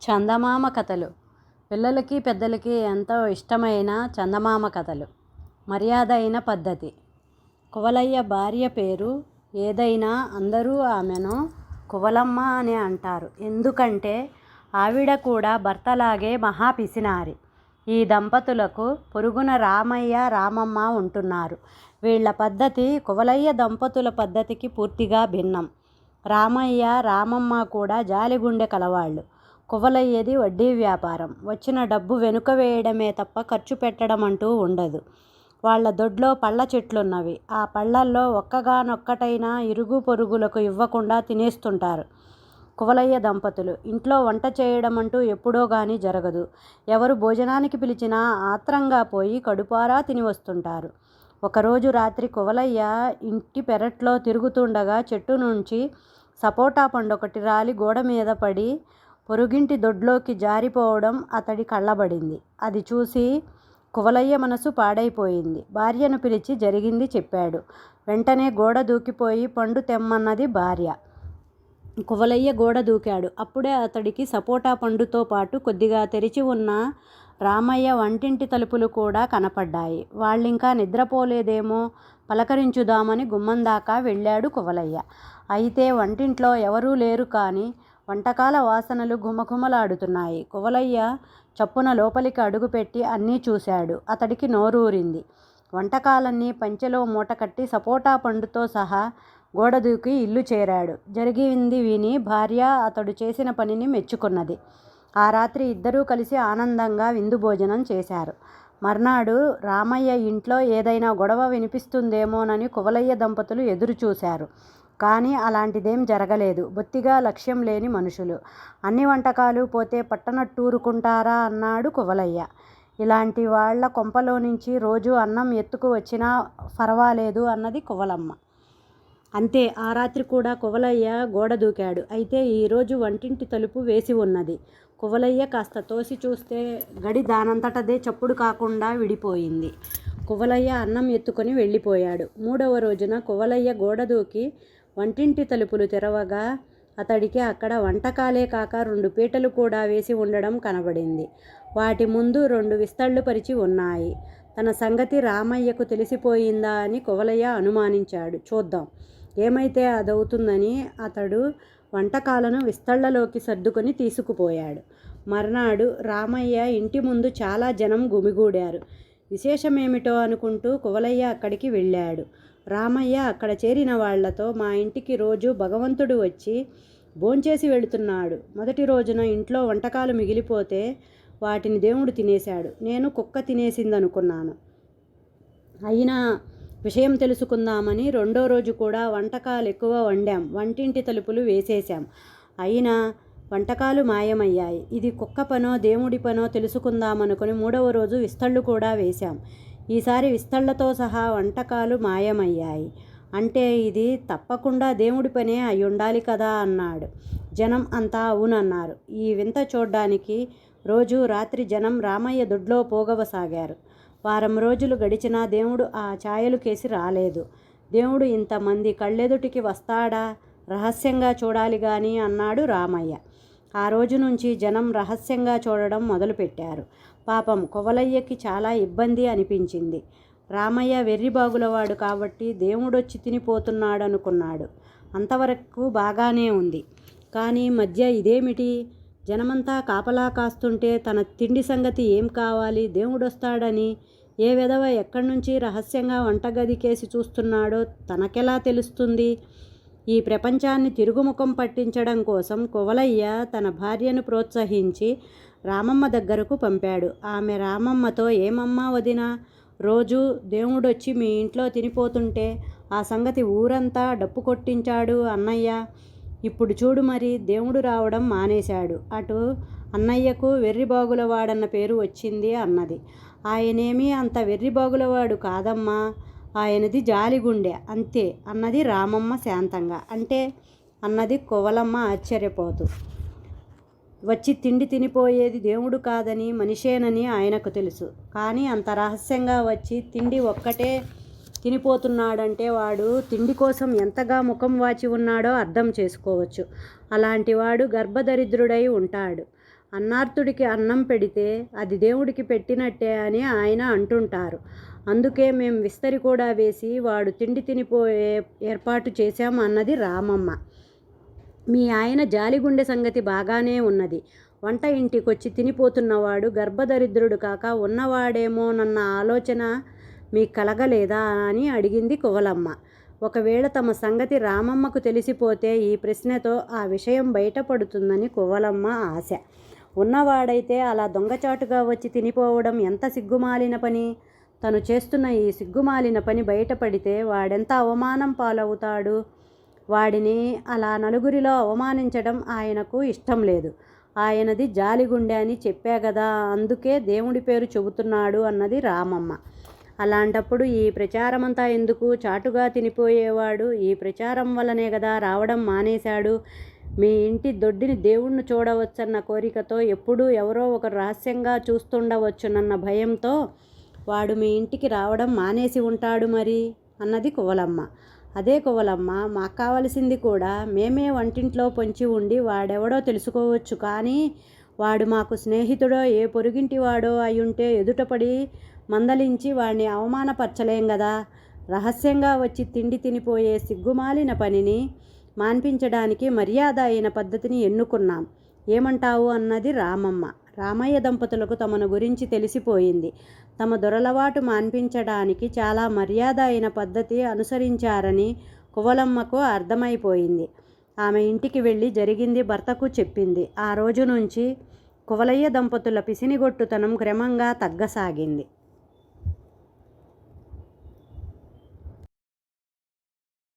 చందమామ కథలు పిల్లలకి పెద్దలకి ఎంతో ఇష్టమైన చందమామ కథలు. మర్యాద అయిన పద్ధతి. కువలయ్య భార్య పేరు ఏదైనా అందరూ ఆమెను కువలమ్మ అని అంటారు. ఎందుకంటే ఆవిడ కూడా భర్తలాగే మహాపిసినారి. ఈ దంపతులకు పొరుగున రామయ్య రామమ్మ ఉంటున్నారు. వీళ్ళ పద్ధతి కువలయ్య దంపతుల పద్ధతికి పూర్తిగా భిన్నం. రామయ్య రామమ్మ కూడా జాలిగుండె కలవాళ్ళు. కువలయ్యది వడ్డీ వ్యాపారం. వచ్చిన డబ్బు వెనుక వేయడమే తప్ప ఖర్చు పెట్టడం అంటూ ఉండదు. వాళ్ళ దొడ్లో పళ్ళ చెట్లున్నవి. ఆ పళ్ళల్లో ఒక్కగానొక్కటైనా ఇరుగు పొరుగులకు ఇవ్వకుండా తినేస్తుంటారు కువలయ్య దంపతులు. ఇంట్లో వంట చేయడం అంటూ ఎప్పుడో గానీ జరగదు. ఎవరు భోజనానికి పిలిచినా ఆత్రంగా పోయి కడుపారా తిని వస్తుంటారు. ఒకరోజు రాత్రి కువలయ్య ఇంటి పెరట్లో తిరుగుతుండగా చెట్టు నుంచి సపోటా పండొకటి రాలి గోడ మీద పడి పొరుగింటి దొడ్లోకి జారిపోవడం అతడి కళ్ళబడింది. అది చూసి కువలయ్య మనసు పాడైపోయింది. భార్యను పిలిచి జరిగింది చెప్పాడు. వెంటనే గోడ దూకిపోయి పండు తెమ్మన్నది భార్య. కువలయ్య గోడ దూకాడు. అప్పుడే అతడికి సపోటా పండుతో పాటు కొద్దిగా తెరిచి ఉన్న రామయ్య వంటింటి తలుపులు కూడా కనపడ్డాయి. వాళ్ళింకా నిద్రపోలేదేమో పలకరించుదామని గుమ్మం దాకా వెళ్ళాడు కువలయ్య. అయితే వంటింట్లో ఎవరూ లేరు. కానీ వంటకాల వాసనలు ఘుమఘుమలాడుతున్నాయి. కువలయ్య చప్పున లోపలికి అడుగుపెట్టి అన్నీ చూశాడు. అతడికి నోరూరింది. వంటకాలన్నీ పంచెలో మూటకట్టి సపోటా పండుతో సహా గోడ దూకి ఇల్లు చేరాడు. జరిగింది విని భార్య అతడు చేసిన పనిని మెచ్చుకున్నది. ఆ రాత్రి ఇద్దరూ కలిసి ఆనందంగా విందు భోజనం చేశారు. మర్నాడు రామయ్య ఇంట్లో ఏదైనా గొడవ వినిపిస్తుందేమోనని కువలయ్య దంపతులు ఎదురు చూశారు. కానీ అలాంటిదేం జరగలేదు. బొత్తిగా లక్ష్యం లేని మనుషులు. అన్ని వంటకాలు పోతే పట్టనట్టూరుకుంటారా అన్నాడు కువలయ్య. ఇలాంటి వాళ్ళ కొంపలో నుంచి రోజు అన్నం ఎత్తుకు వచ్చినా ఫర్వాలేదు అన్నది కువలమ్మ. అంతే. ఆ రాత్రి కూడా కువలయ్య గోడ దూకాడు. అయితే ఈరోజు వంటింటి తలుపు వేసి ఉన్నది. కువలయ్య కాస్త తోసి చూస్తే గడి దానంతటదే చప్పుడు కాకుండా విడిపోయింది. కువలయ్య అన్నం ఎత్తుకొని వెళ్ళిపోయాడు. మూడవ రోజున కువలయ్య గోడ దూకి వంటింటి తలుపులు తెరవగా అతడికి అక్కడ వంటకాలే కాక 2 పీటలు కూడా వేసి ఉండడం కనబడింది. వాటి ముందు 2 విస్తళ్ళు పరిచి ఉన్నాయి. తన సంగతి రామయ్యకు తెలిసిపోయిందా అని కువలయ్య అనుమానించాడు. చూద్దాం ఏమైతే అదవుతుందని అతడు వంటకాలను విస్తళ్లలోకి సర్దుకొని తీసుకుపోయాడు. మర్నాడు రామయ్య ఇంటి ముందు చాలా జనం గుమిగూడారు. విశేషమేమిటో అనుకుంటూ కువలయ్య అక్కడికి వెళ్ళాడు. రామయ్య అక్కడ చేరిన వాళ్లతో, మా ఇంటికి రోజు భగవంతుడు వచ్చి భోంచేసి వెళుతున్నాడు. మొదటి రోజున ఇంట్లో వంటకాలు మిగిలిపోతే వాటిని దేవుడు తినేశాడు. నేను కుక్క తినేసిందనుకున్నాను. అయినా విషయం తెలుసుకుందామని రెండో రోజు కూడా వంటకాలు ఎక్కువ వండాం. వంటింటి తలుపులు వేసేశాం. అయినా వంటకాలు మాయమయ్యాయి. ఇది కుక్క పనో దేవుడి పనో తెలుసుకుందామనుకుని మూడవ రోజు విస్తళ్ళు కూడా వేశాం. ఈసారి విస్తళ్లతో సహా వంటకాలు మాయమయ్యాయి. అంటే ఇది తప్పకుండా దేవుడి పనే అయ్యుండాలి కదా అన్నాడు. జనం అంతా అవునన్నారు. ఈ వింత చూడ్డానికి రోజు రాత్రి జనం రామయ్య దొడ్లో పోగవసాగారు. వారం రోజులు గడిచినా దేవుడు ఆ ఛాయలు కేసి రాలేదు. దేవుడు ఇంతమంది కళ్ళెదుటికి వస్తాడా? రహస్యంగా చూడాలి గాని అన్నాడు రామయ్య. ఆ రోజు నుంచి జనం రహస్యంగా చూడడం మొదలుపెట్టారు. పాపం కువలయ్యకి చాలా ఇబ్బంది అనిపించింది. రామయ్య వెర్రిబాగులవాడు కాబట్టి దేవుడొచ్చి తినిపోతున్నాడనుకున్నాడు. అంతవరకు బాగానే ఉంది. కానీ మధ్య ఇదేమిటి? జనమంతా కాపలా కాస్తుంటే తన తిండి సంగతి ఏం కావాలి? దేవుడొస్తాడని ఏ వెధవ ఎక్కడి నుంచి రహస్యంగా వంటగది కేసి చూస్తున్నాడో తనకెలా తెలుస్తుంది? ఈ ప్రపంచాన్ని తిరుగుముఖం పట్టించడం కోసం కువలయ్య తన భార్యను ప్రోత్సహించి రామమ్మ దగ్గరకు పంపాడు. ఆమె రామమ్మతో, ఏమమ్మా వదినా, రోజు దేవుడొచ్చి మీ ఇంట్లో తినిపోతుంటే ఆ సంగతి ఊరంతా డప్పు కొట్టించాడు అన్నయ్య. ఇప్పుడు చూడు మరి దేవుడు రావడం మానేశాడు. అటు అన్నయ్యకు వెర్రిబాగులవాడన్న పేరు వచ్చింది అన్నది. ఆయనేమీ అంత వెర్రిబాగులవాడు కాదమ్మా, ఆయనది జాలిగుండె అంతే అన్నది రామమ్మ శాంతంగా. అంటే అన్నది కువలమ్మ ఆశ్చర్యపోతూ. వచ్చి తిండి తినిపోయేది దేవుడు కాదని మనిషేనని ఆయనకు తెలుసు. కానీ అంత రహస్యంగా వచ్చి తిండి ఒక్కటే తినిపోతున్నాడంటే వాడు తిండి కోసం ఎంతగా ముఖం వాచి ఉన్నాడో అర్థం చేసుకోవచ్చు. అలాంటివాడు గర్భదరిద్రుడై ఉంటాడు. అన్నార్తుడికి అన్నం పెడితే అది దేవుడికి పెట్టినట్టే అని ఆయన అంటుంటారు. అందుకే మేం విస్తరి కూడా వేసి వాడు తిండి తినిపోయే ఏర్పాటు చేశాం అన్నది రామమ్మ. మీ ఆయన జాలిగుండె సంగతి బాగానే ఉన్నది. వంట ఇంటికొచ్చి తినిపోతున్నవాడు గర్భదరిద్రుడు కాక ఉన్నవాడేమోనన్న ఆలోచన మీకు కలగలేదా అని అడిగింది కువలమ్మ. ఒకవేళ తమ సంగతి రామమ్మకు తెలిసిపోతే ఈ ప్రశ్నతో ఆ విషయం బయటపడుతుందని కువలమ్మ ఆశ. ఉన్నవాడైతే అలా దొంగచాటుగా వచ్చి తినిపోవడం ఎంత సిగ్గుమాలిన పని. తను చేస్తున్న ఈ సిగ్గుమాలిన పని బయటపడితే వాడెంత అవమానం పాలవుతాడు. వాడిని అలా నలుగురిలో అవమానించడం ఆయనకు ఇష్టం లేదు. ఆయనది జాలిగుండె అని చెప్పా కదా, అందుకే దేవుడి పేరు చెబుతున్నాడు అన్నది రామమ్మ. అలాంటప్పుడు ఈ ప్రచారమంతా ఎందుకు? చాటుగా తినిపోయేవాడు ఈ ప్రచారం వల్లనే కదా రావడం మానేశాడు. మీ ఇంటి దొడ్డిని దేవుణ్ణి చూడవచ్చన్న కోరికతో ఎప్పుడూ ఎవరో ఒకరు రహస్యంగా చూస్తుండవచ్చునన్న భయంతో వాడు మీ ఇంటికి రావడం మానేసి ఉంటాడు మరి అన్నది కువలమ్మ. అదే కువలమ్మ, మాకు కావలసింది కూడా మేమే వంటింట్లో పొంచి ఉండి వాడెవడో తెలుసుకోవచ్చు, కానీ వాడు మాకు స్నేహితుడో ఏ పొరుగింటి వాడో అయ్యుంటే ఎదుటపడి మందలించి వాడిని అవమానపరచలేం కదా. రహస్యంగా వచ్చి తిండి తినిపోయే సిగ్గుమాలిన పనిని మాన్పించడానికి మర్యాద అయిన పద్ధతిని ఎన్నుకున్నాం. ఏమంటావు అన్నది రామమ్మ. రామయ్య దంపతులకు తమను గురించి తెలిసిపోయింది. తమ దొరలవాటు మాన్పించడానికి చాలా మర్యాద అయిన పద్ధతి అనుసరించారని కువలమ్మకు అర్థమైపోయింది. ఆమె ఇంటికి వెళ్ళి జరిగింది భర్తకు చెప్పింది. ఆ రోజు నుంచి కువలయ్య దంపతుల పిసినిగొట్టుతనం క్రమంగా తగ్గసాగింది.